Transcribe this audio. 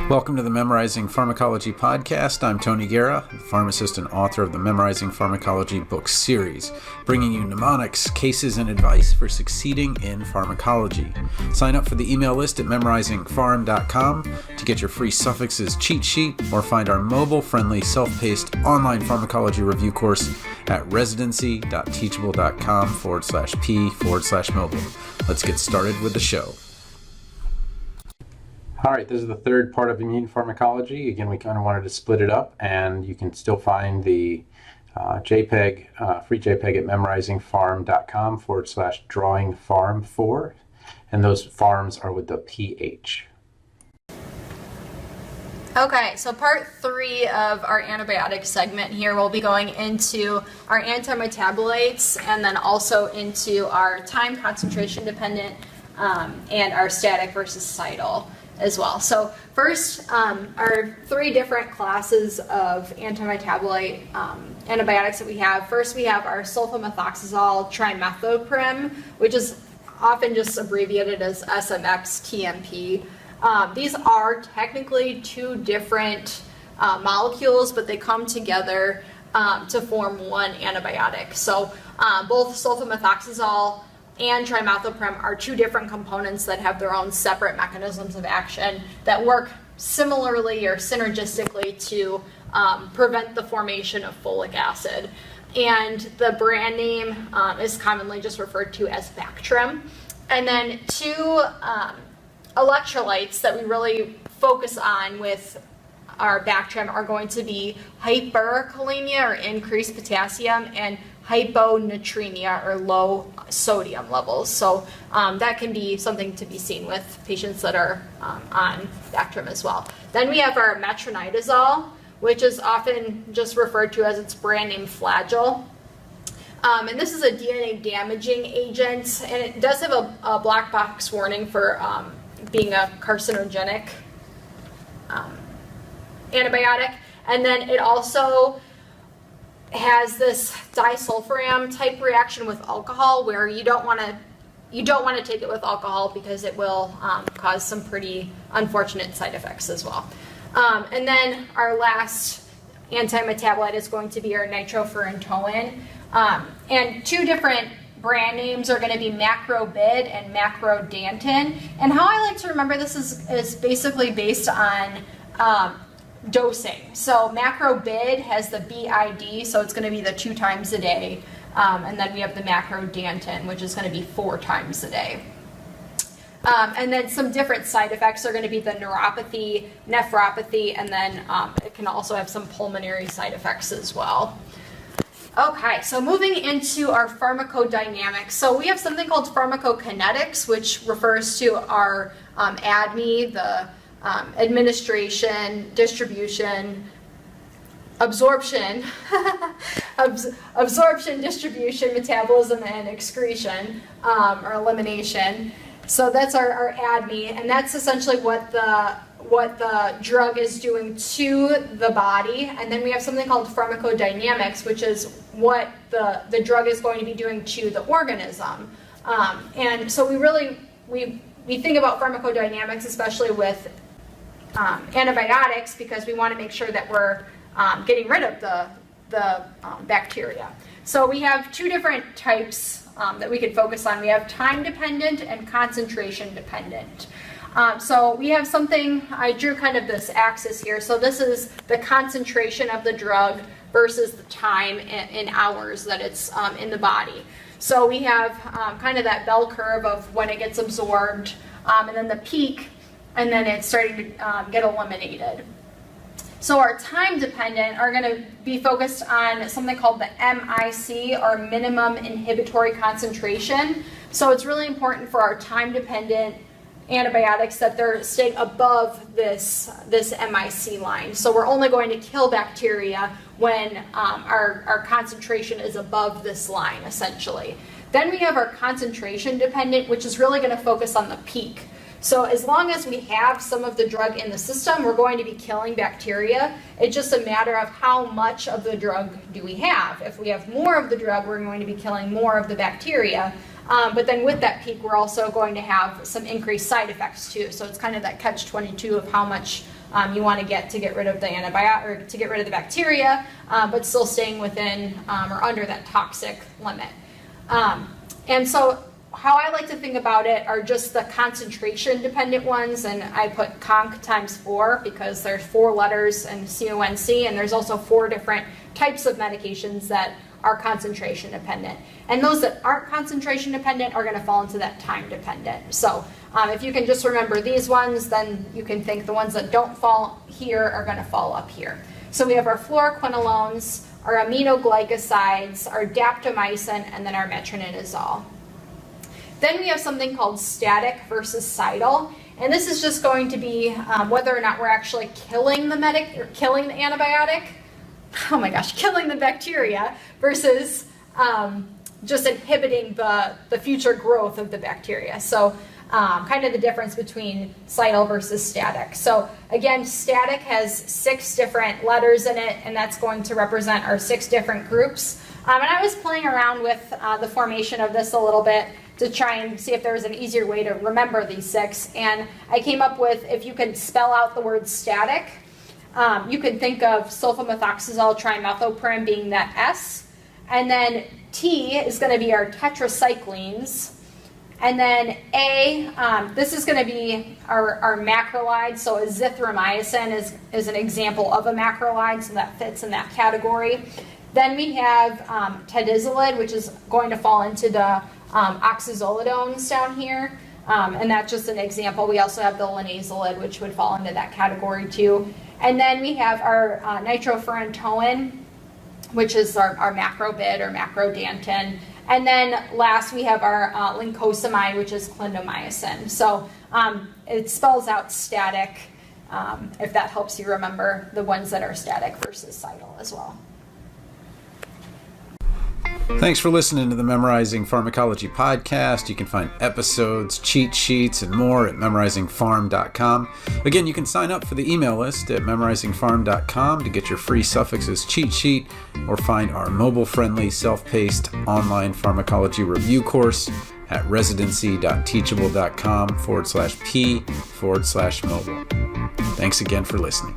Welcome to the Memorizing Pharmacology podcast. I'm Tony Guerra, pharmacist and author of the Memorizing Pharmacology book series, bringing you mnemonics, cases, and advice for succeeding in pharmacology. Sign up for the email list at memorizingpharm.com to get your free Suffixes cheat sheet, or find our mobile-friendly, self-paced online pharmacology review course at residency.teachable.com/p/mobile. Let's get started with the show. All right, this is the third part of immune pharmacology. Again, we kind of wanted to split it up, and you can still find the JPEG, free JPEG at memorizingpharm.com/drawingpharm4, and those pharms are with the PH. Okay, so part 3 of our antibiotic segment here, we'll be going into our antimetabolites and then also into our time concentration dependent and our static versus cidal as well. So first, our 3 different classes of antimetabolite antibiotics that we have. First, we have our sulfamethoxazole trimethoprim, which is often just abbreviated as SMX-TMP. These are technically 2 different molecules, but they come together to form one antibiotic. So both sulfamethoxazole and trimethoprim are 2 different components that have their own separate mechanisms of action that work similarly or synergistically to prevent the formation of folic acid. And the brand name is commonly just referred to as Bactrim. And then 2 electrolytes that we really focus on with our Bactrim are going to be hyperkalemia or increased potassium and hyponatremia or low sodium levels. So that can be something to be seen with patients that are on Bactrim as well. Then we have our metronidazole, which is often just referred to as its brand name Flagyl. And this is a DNA damaging agent, and it does have a black box warning for being a carcinogenic antibiotic. And then it also has this disulfiram type reaction with alcohol, where you don't want to take it with alcohol because it will cause some pretty unfortunate side effects as well. And then our last antimetabolite is going to be our nitrofurantoin, and 2 different brand names are going to be Macrobid and Macrodantin. And how I like to remember this is basically based on dosing. So Macrobid has the BID, so it's going to be the 2 times a day. And then we have the Macrodantin, which is going to be 4 times a day. And then some different side effects are going to be the neuropathy, nephropathy, and then it can also have some pulmonary side effects as well. Okay, so moving into our pharmacodynamics. So we have something called pharmacokinetics, which refers to our ADME, the administration, distribution, absorption, absorption, distribution, metabolism, and excretion, or elimination. So that's our ADME, and that's essentially what the drug is doing to the body. And then we have something called pharmacodynamics, which is what the drug is going to be doing to the organism. And so we think about pharmacodynamics, especially with antibiotics, because we want to make sure that we're getting rid of the bacteria. So we have 2 different types that we could focus on. We have time dependent and concentration dependent. So we have something, I drew kind of this axis here. So this is the concentration of the drug versus the time in hours that it's in the body. So we have kind of that bell curve of when it gets absorbed, and then the peak, and then it's starting to get eliminated. So our time dependent are going to be focused on something called the MIC, or minimum inhibitory concentration. So it's really important for our time dependent antibiotics that they're staying above this MIC line. So we're only going to kill bacteria when our concentration is above this line, essentially. Then we have our concentration dependent, which is really going to focus on the peak. So as long as we have some of the drug in the system, we're going to be killing bacteria. It's just a matter of how much of the drug do we have. If we have more of the drug, we're going to be killing more of the bacteria. But then with that peak, we're also going to have some increased side effects too. So it's kind of that catch-22 of how much you want to get rid of the antibiotic or to get rid of the bacteria, but still staying within or under that toxic limit. And so how I like to think about it are just the concentration dependent ones, and I put conc times 4 because there's 4 letters in CONC, and there's also 4 different types of medications that are concentration dependent. And those that aren't concentration dependent are going to fall into that time dependent. So if you can just remember these ones, then you can think the ones that don't fall here are going to fall up here. So we have our fluoroquinolones, our aminoglycosides, our daptomycin, and then our metronidazole. Then we have something called static versus cidal, and this is just going to be whether or not we're actually killing the antibiotic. Oh my gosh, killing the bacteria versus just inhibiting the future growth of the bacteria. So kind of the difference between cidal versus static. So again, static has 6 different letters in it, and that's going to represent our 6 different groups. And I was playing around with the formation of this a little bit to try and see if there was an easier way to remember these 6. And I came up with, if you could spell out the word static, you could think of sulfamethoxazole trimethoprim being that S. And then T is going to be our tetracyclines. And then A, this is going to be our macrolide. So azithromycin is an example of a macrolide, so that fits in that category. Then we have tadizolid, which is going to fall into the oxazolidones down here. And that's just an example. We also have the linazolid, which would fall into that category too. And then we have our nitrofurantoin, which is our macrobid or macrodantin. And then last we have our lincosamide, which is clindamycin. So it spells out static, if that helps you remember the ones that are static versus cidal as well. Thanks for listening to the Memorizing Pharmacology podcast. You can find episodes, cheat sheets, and more at memorizingpharm.com. Again, you can sign up for the email list at memorizingpharm.com to get your free Suffixes cheat sheet or find our mobile-friendly, self-paced online pharmacology review course at residency.teachable.com/p/mobile. Thanks again for listening.